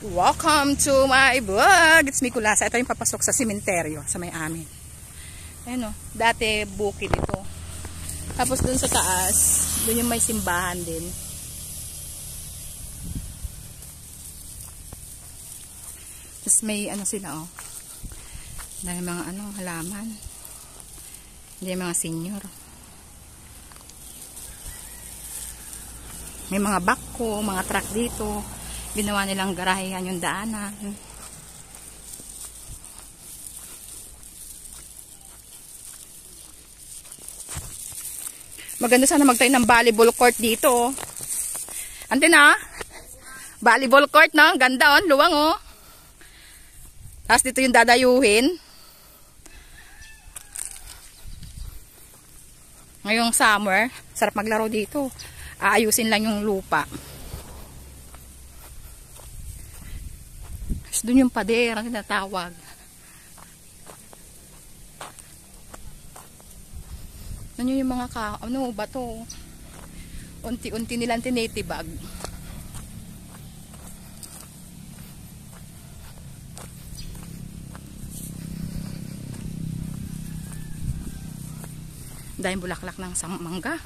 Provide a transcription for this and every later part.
Welcome to my vlog. It's Mikulasa. Ito yung papasok sa sementeryo sa may amin. Ayan o, dati bukid ito. Tapos dun sa taas, dun yung may simbahan din. Tapos may ano sila o. Dahil mga halaman. Hindi mga senior. May mga bako, mga truck dito. Ginawa nilang garahehan yung daanan. Maganda sana magtayo ng volleyball court dito. Ante na? Volleyball court na. Ganda on. Luwang oh. Tapos dito yung dadayuhin. Ngayong summer, sarap maglaro dito. Aayusin lang yung lupa. Doon yung pader ang tinatawag. Ano yung mga bato. Unti-unti nilang tinitibag. Dahil bulaklak ng mangga.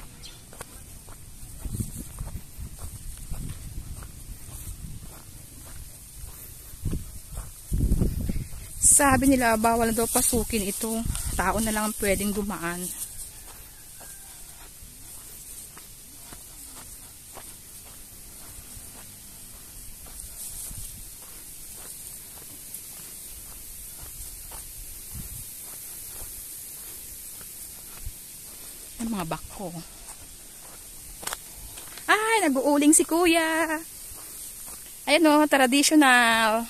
Sabi nila, bawal na daw pasukin ito. Tao na lang ang pwedeng dumaan. Yung mga bako. Ay, nag-uuling si kuya. Ayan o, traditional.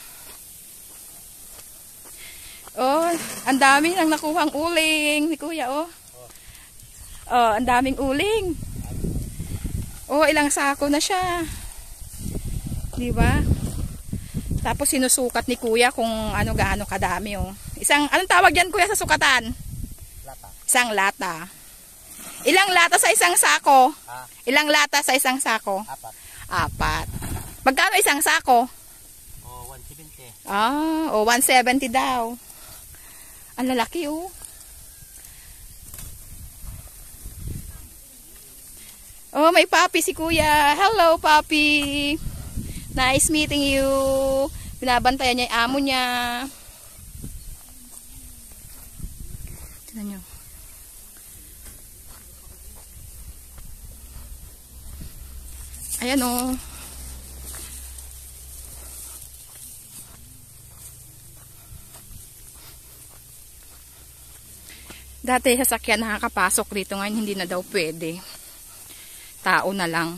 Oh, ang dami nang nakuhang uling ni kuya, oh. Oh, ang daming uling. Oh, ilang sako na siya. 'Di ba? Tapos sinusukat ni kuya kung gaano kadami, oh. Anong tawag diyan kuya sa sukatan? Lata. Isang lata. Ilang lata sa isang sako? Ilang lata sa isang sako? Apat. Magkano isang sako? Oh, 170. Ah, 170 daw. Ang lalaki oh. Oh, may papi si kuya. Hello papi. Nice meeting you. Binabantayan niya yung amo niya. Tingnan niyo. Ayan oh. Dati sasakyan nakakapasok dito, ngayon hindi na daw pwede. Tao na lang.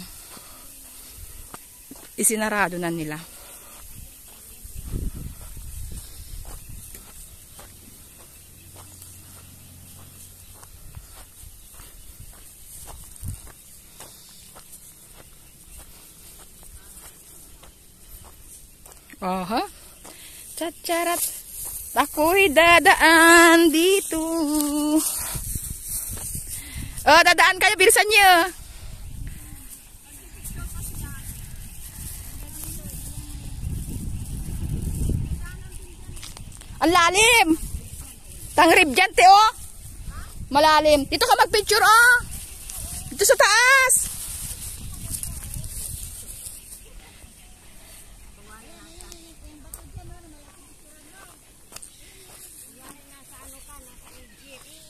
Isinarado na nila. Aha. Chacharat. Ako'y dadaan dito. Oh, dadaan kayo, bilisan niyo. Ang lalim. Tangrib dyan, te, oh. Malalim. Dito ka mag-picture, oh. Dito sa taas.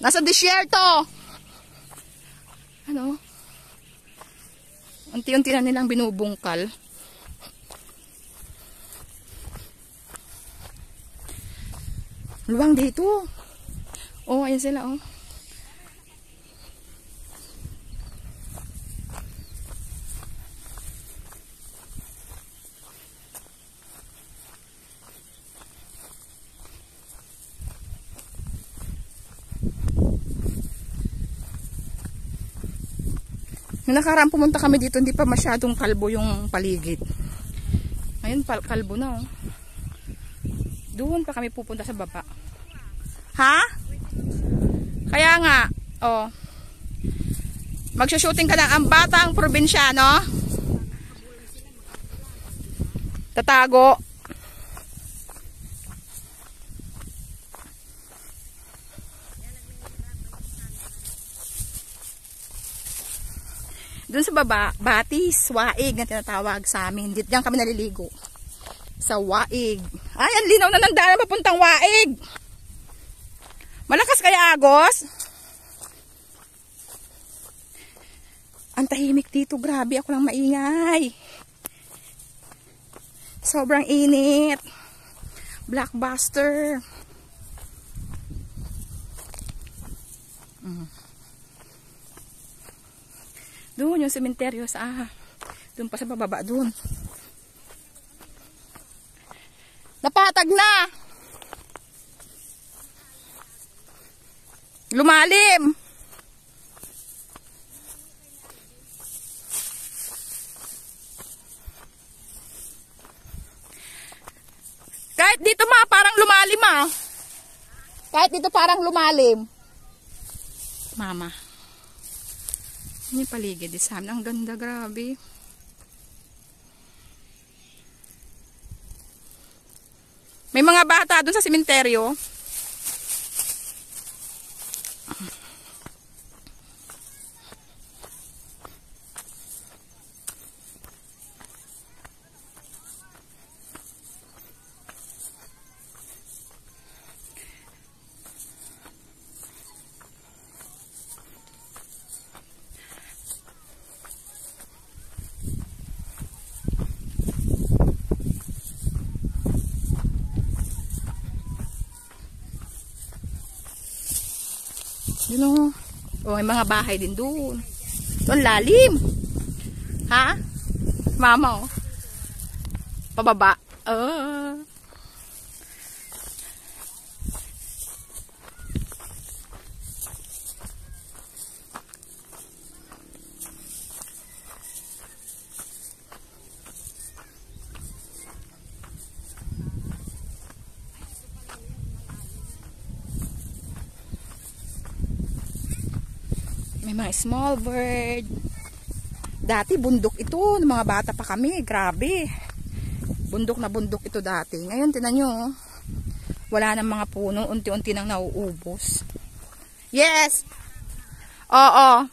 Nasa disyerto. Ano? Unti-unti na nilang binubungkal. Luwang dito. Oh, ayan sila, oh. Nung nakaraan pumunta kami dito, hindi pa masyadong kalbo yung paligid. Ngayon kalbo na, oh. Doon pa kami pupunta sa baba. Ha? Kaya nga, oh. Magsushooting ka ng ang batang probinsyano. Tatago. Doon sa baba, batis, waig na tinatawag sa amin. Diyan kami naliligo. Sa waig. Ay, ang linaw na ng daan papuntang waig. Malakas kaya agos? Ang tahimik dito. Grabe, ako lang maingay. Sobrang init. Blockbuster. Doon yung sementeryo sa doon pa sa bababa doon. Napatag na. Lumalim. Kahit dito parang lumalim Kahit dito parang lumalim. Mama. Ini paligid sa amin. Ang ganda, grabe. May mga bata doon sa sementeryo. Yun o. May mga bahay din doon. Doon lalim. Ha? Mama o. Pababa. May mga small bird. Dati bundok ito, ng mga bata pa kami, grabe. Bundok na bundok ito dati. Ngayon tinan nyo, wala nang mga puno, unti-unti nang nauubos. Yes. Oo.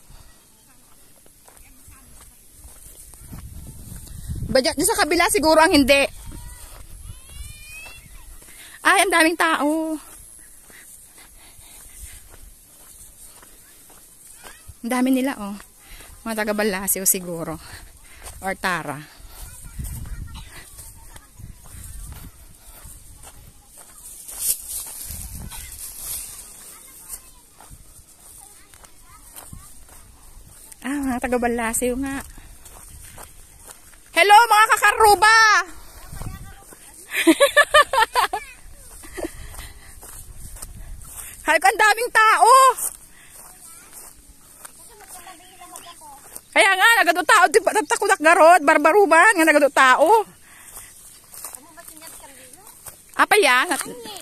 Badyak sa kabila siguro ang hindi. Ay, ang daming tao. Ang dami nila mga taga Balasio siguro or Tara. Mga taga Balasio nga. Hello mga kakaruba. Halika, ang daming tao. Kaya nga, nagado tao, takudak garod, barbaruban, nga nagado tao. Apa yan?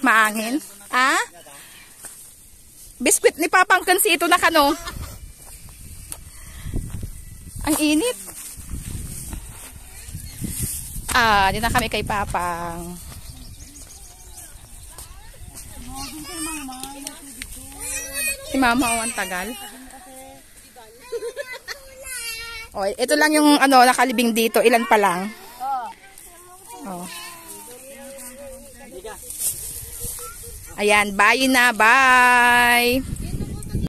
Maangin? Biskwit ni Papang Kansi ito na kano. Ang init. Dito na kami kay Papang. Si Mama ang tagal. Ito lang yung nakalibing dito. Ilan pa lang? Ayan, bye na, bye.